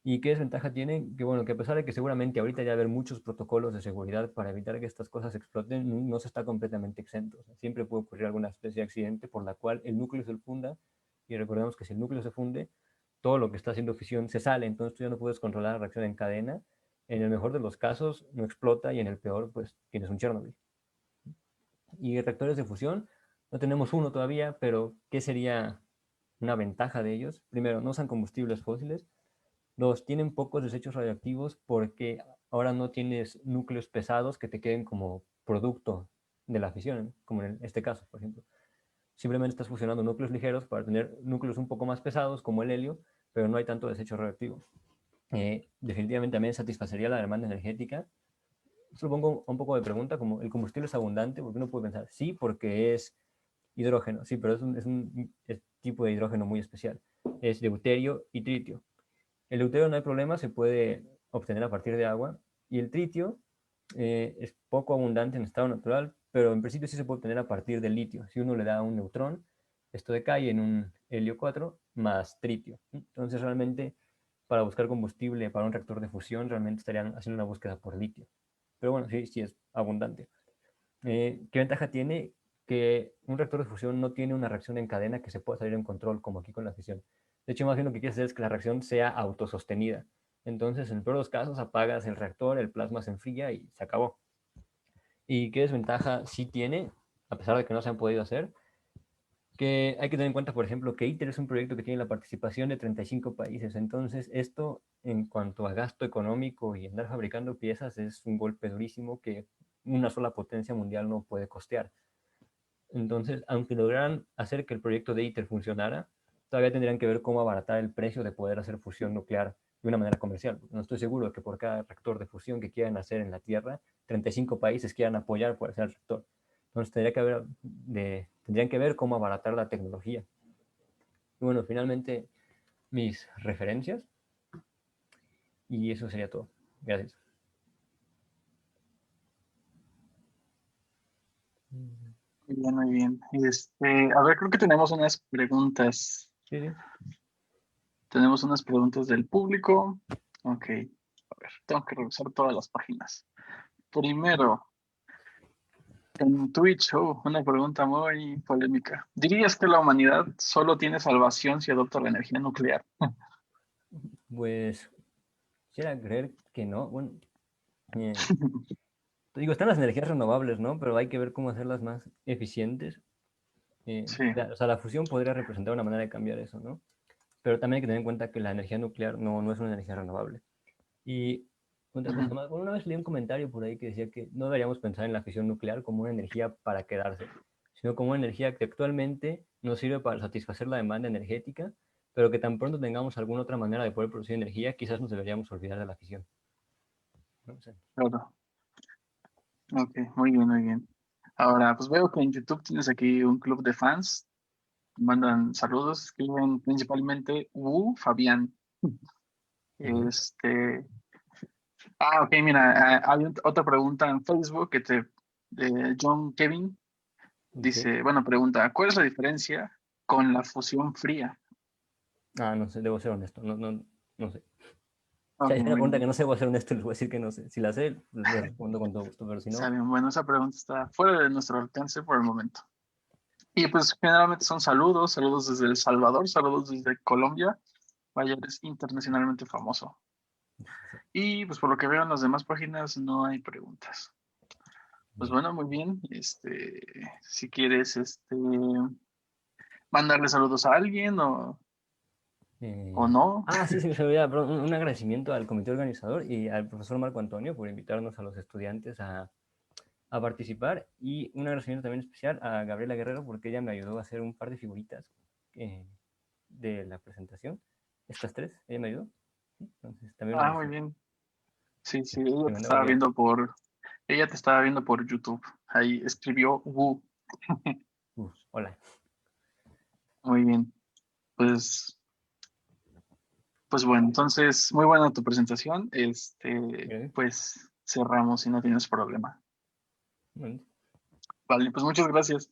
¿Y qué desventaja tiene? Que bueno, que a pesar de que seguramente ahorita ya va a haber muchos protocolos de seguridad para evitar que estas cosas exploten, no se está completamente exento. O sea, siempre puede ocurrir alguna especie de accidente por la cual el núcleo se funda, y recordemos que si el núcleo se funde, todo lo que está haciendo fisión se sale, entonces tú ya no puedes controlar la reacción en cadena. En el mejor de los casos no explota y en el peor pues tienes un Chernobyl. Y reactores de fusión, no tenemos uno todavía, pero ¿qué sería una ventaja de ellos? Primero, no usan combustibles fósiles. Dos, tienen pocos desechos radioactivos porque ahora no tienes núcleos pesados que te queden como producto de la fisión, como en este caso, por ejemplo. Simplemente estás fusionando núcleos ligeros para tener núcleos un poco más pesados, como el helio, pero no hay tanto desecho radioactivo. Definitivamente también satisfacería la demanda energética. Esto lo pongo un poco de pregunta, como el combustible es abundante, porque uno puede pensar, sí, porque es hidrógeno, sí, pero es tipo de hidrógeno muy especial. Es deuterio y tritio. El deuterio no hay problema, se puede obtener a partir de agua, y el tritio es poco abundante en estado natural, pero en principio sí se puede obtener a partir del litio. Si uno le da un neutrón, esto decae en un helio 4 más tritio. Entonces realmente para buscar combustible para un reactor de fusión realmente estarían haciendo una búsqueda por litio. Pero bueno, sí, sí es abundante. ¿Qué ventaja tiene? Que un reactor de fusión no tiene una reacción en cadena que se pueda salir en control, como aquí con la fisión. De hecho, más bien lo que quieres hacer es que la reacción sea autosostenida. Entonces, en el peor de los casos, apagas el reactor, el plasma se enfría y se acabó. ¿Y qué desventaja sí tiene, a pesar de que no se han podido hacer? Que hay que tener en cuenta, por ejemplo, que ITER es un proyecto que tiene la participación de 35 países. Entonces, esto, en cuanto a gasto económico y andar fabricando piezas, es un golpe durísimo que una sola potencia mundial no puede costear. Entonces, aunque lograran hacer que el proyecto de ITER funcionara, todavía tendrían que ver cómo abaratar el precio de poder hacer fusión nuclear de una manera comercial. No estoy seguro de que por cada reactor de fusión que quieran hacer en la Tierra, 35 países quieran apoyar por hacer el reactor. Entonces, tendrían que ver cómo abaratar la tecnología. Y bueno, finalmente, mis referencias. Y eso sería todo. Gracias. Muy bien, muy bien. A ver, creo que tenemos unas preguntas. Sí, sí. Tenemos unas preguntas del público. Ok, a ver, tengo que revisar todas las páginas. Primero, en Twitch, una pregunta muy polémica. ¿Dirías que la humanidad solo tiene salvación si adopta la energía nuclear? Pues quisiera creer que no. Bueno, digo, están las energías renovables, ¿no? Pero hay que ver cómo hacerlas más eficientes. Sí. O sea, la fusión podría representar una manera de cambiar eso, ¿no? Pero también hay que tener en cuenta que la energía nuclear no es una energía renovable. Y otra cosa más, una vez leí un comentario por ahí que decía que no deberíamos pensar en la fisión nuclear como una energía para quedarse, sino como una energía que actualmente nos sirve para satisfacer la demanda energética, pero que tan pronto tengamos alguna otra manera de poder producir energía, quizás nos deberíamos olvidar de la fisión. No sé. Claro. Ok, muy bien, muy bien. Ahora, pues veo que en YouTube tienes aquí un club de fans. Mandan saludos, escriben principalmente Fabián. Ujú. Este, ok, mira, hay otra pregunta en Facebook de John Kevin. Ok. Dice, bueno, pregunta, ¿cuál es la diferencia con la fusión fría? Ah, no sé, debo ser honesto. No, no, no sé. Si Ok, hay una muy pregunta que bien. no sé, voy a ser honesto y les voy a decir que no sé. Si la sé, les respondo con todo gusto, pero si no, Saben, bueno, esa pregunta está fuera de nuestro alcance por el momento. Y pues generalmente son saludos, saludos desde El Salvador, saludos desde Colombia. Vaya, eres internacionalmente famoso. Y pues por lo que veo en las demás páginas no hay preguntas. Pues bueno, muy bien. Si quieres, mandarle saludos a alguien o no. Sí, sí, me olvidaba, pero un agradecimiento al comité organizador y al profesor Marco Antonio por invitarnos a los estudiantes a participar y un agradecimiento también especial a Gabriela Guerrero porque ella me ayudó a hacer un par de figuritas eh, de la presentación. Estas tres, ella me ayudó. ¿Sí? Entonces, también un Ah, muy agradecimiento. bien. Sí, sí, Me mandaba bien. ella te estaba viendo por YouTube. Ahí escribió Wu. Hola. Muy bien. Pues, pues bueno, entonces, muy buena tu presentación. Gracias. Pues cerramos si no tienes problema. Bueno, Vale, pues muchas gracias.